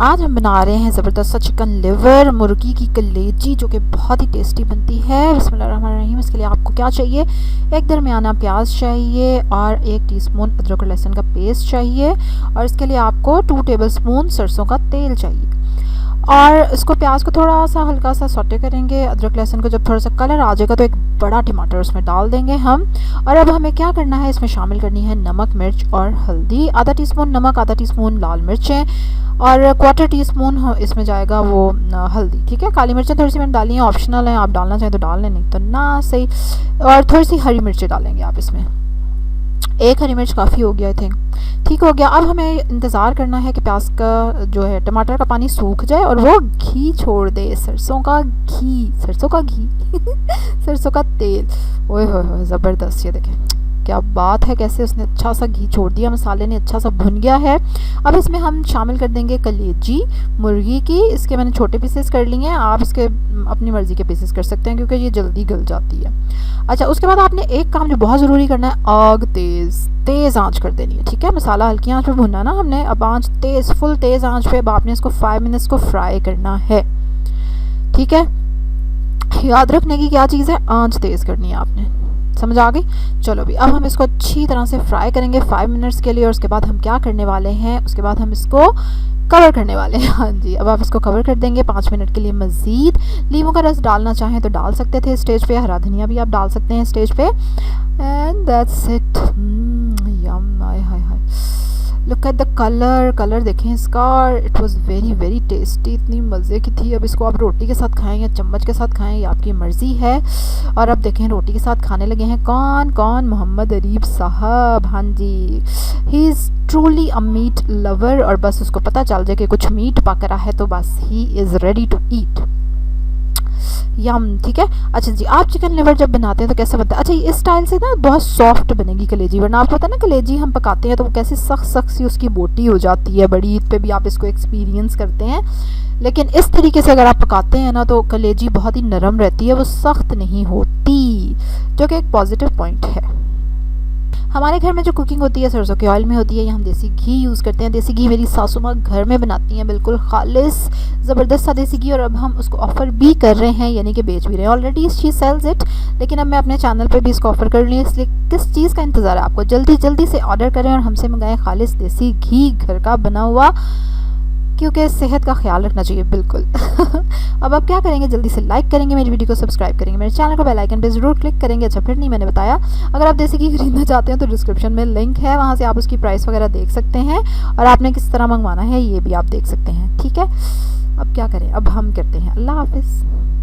आज हम बना रहे हैं ज़बरदस्त सा चिकन लिवर, मुर्गी की कलेजी, जो कि बहुत ही टेस्टी बनती है। बिस्मिल्लाहिर्रहमानिर्रहीम। इसके लिए आपको क्या चाहिए, एक दरमियाना प्याज चाहिए और 1 टीस्पून अदरक और लहसुन का पेस्ट चाहिए, और इसके लिए आपको 2 टेबलस्पून सरसों का तेल चाहिए। और इसको प्याज को थोड़ा सा हल्का सा सौटे करेंगे। अदरक लहसुन को जब थोड़ा सा कलर आ जाएगा तो एक बड़ा टमाटर उसमें डाल देंगे हम। और अब हमें क्या करना है, इसमें शामिल करनी है नमक, मिर्च और हल्दी। आधा टीस्पून नमक, आधा टीस्पून लाल मिर्चें और 1/4 टीस्पून इसमें जाएगा वो हल्दी। ठीक है, काली मिर्चें थोड़ी सी मैंने डाली हैं, ऑप्शनल है, आप डालना चाहें तो डाल लें, नहीं तो ना सही। और थोड़ी सी हरी मिर्चें डालेंगे आप इसमें, 1 हरी मिर्च काफ़ी हो गया आई थिंक। ठीक हो गया। अब हमें इंतज़ार करना है कि प्याज का जो है टमाटर का पानी सूख जाए और वो घी छोड़ दे, सरसों का घी, सरसों का घी सरसों का तेल। ओए होए ज़बरदस्त, ये देखें क्या बात है, कैसे उसने अच्छा सा घी छोड़ दिया, मसाले ने अच्छा सा भुन गया है। अब इसमें हम शामिल कर देंगे कलेजी मुर्गी की। इसके मैंने छोटे पीसेस कर लिए हैं, आप इसके अपनी मर्ज़ी के पीसेस कर सकते हैं क्योंकि ये जल्दी गल जाती है। अच्छा, उसके बाद आपने एक काम जो बहुत ज़रूरी करना है, आग तेज़ आंच कर देनी है। ठीक है, मसाला हल्की आंच पे भुनना ना हमने, अब आंच तेज़, फुल तेज़ आंच पे अब आपने इसको 5 मिनट्स को फ्राई करना है। ठीक है, याद रखने की क्या चीज़ है, आंच तेज़ करनी है आपने, समझ आ गई। चलो भी, अब हम इसको अच्छी तरह से फ्राई करेंगे 5 मिनट्स के लिए। और उसके बाद हम क्या करने वाले हैं, उसके बाद हम इसको कवर करने वाले हैं। हाँ जी, अब आप इसको कवर कर देंगे 5 मिनट के लिए मज़ीद। नींबू का रस डालना चाहें तो डाल सकते थे स्टेज पे, हरा धनिया भी आप डाल सकते हैं स्टेज पे। And that's it. Yum, hi hi hi, look at the colour देखें इसका। इट वाज वेरी टेस्टी, इतनी मज़े की थी। अब इसको आप रोटी के साथ खाएं या चम्मच के साथ खाएं, ये आपकी मर्ज़ी है। और अब देखें रोटी के साथ खाने लगे हैं कौन, मोहम्मद अरीब साहब। हाँ जी, he is truly a meat lover, और बस उसको पता चल जाए कि कुछ मीट पक रहा है तो बस he is ready to eat. Yum, ठीक है। अच्छा जी, आप चिकन लिवर जब बनाते हैं तो कैसे बनता है? अच्छा, इस स्टाइल से ना बहुत सॉफ्ट बनेगी कलेजी, वरना आपको पता है ना कलेजी हम पकाते हैं तो वो कैसी सख्त सी उसकी बोटी हो जाती है। बड़ी ईद पे भी आप इसको एक्सपीरियंस करते हैं, लेकिन इस तरीके से अगर आप पकाते हैं ना तो कलेजी बहुत ही नरम रहती है, वो सख्त नहीं होती, जो कि एक पॉजिटिव पॉइंट है। हमारे घर में जो कुकिंग होती है सरसों के ऑयल में होती है, या हम देसी घी यूज़ करते हैं। देसी घी मेरी सासू माँ घर में बनाती हैं, बिल्कुल खालिस ज़बरदस्त सा देसी घी। और अब हम उसको ऑफ़र भी कर रहे हैं, यानी कि बेच भी रहे हैं। ऑलरेडी शी सेल्स इट, लेकिन अब मैं अपने चैनल पे भी इसको ऑफ़र कर रही हूँ। इसलिए किस चीज़ का इंतज़ार है आपको, जल्दी से ऑर्डर करें और हमसे मंगाएं खालिस देसी घी, घर का बना हुआ, क्योंकि सेहत का ख्याल रखना चाहिए बिल्कुल। अब आप क्या करेंगे, जल्दी से लाइक करेंगे, मेरी वीडियो को सब्सक्राइब करेंगे, मेरे चैनल को बेल आइकन पे ज़रूर क्लिक करेंगे। अच्छा, फिर नहीं मैंने बताया, अगर आप देसी घी खरीदना चाहते हैं तो डिस्क्रिप्शन में लिंक है, वहाँ से आप उसकी प्राइस वगैरह देख सकते हैं, और आपने किस तरह मंगवाना है ये भी आप देख सकते हैं। ठीक है, अब क्या करें, अब हम करते हैं। अल्लाह हाफिज़।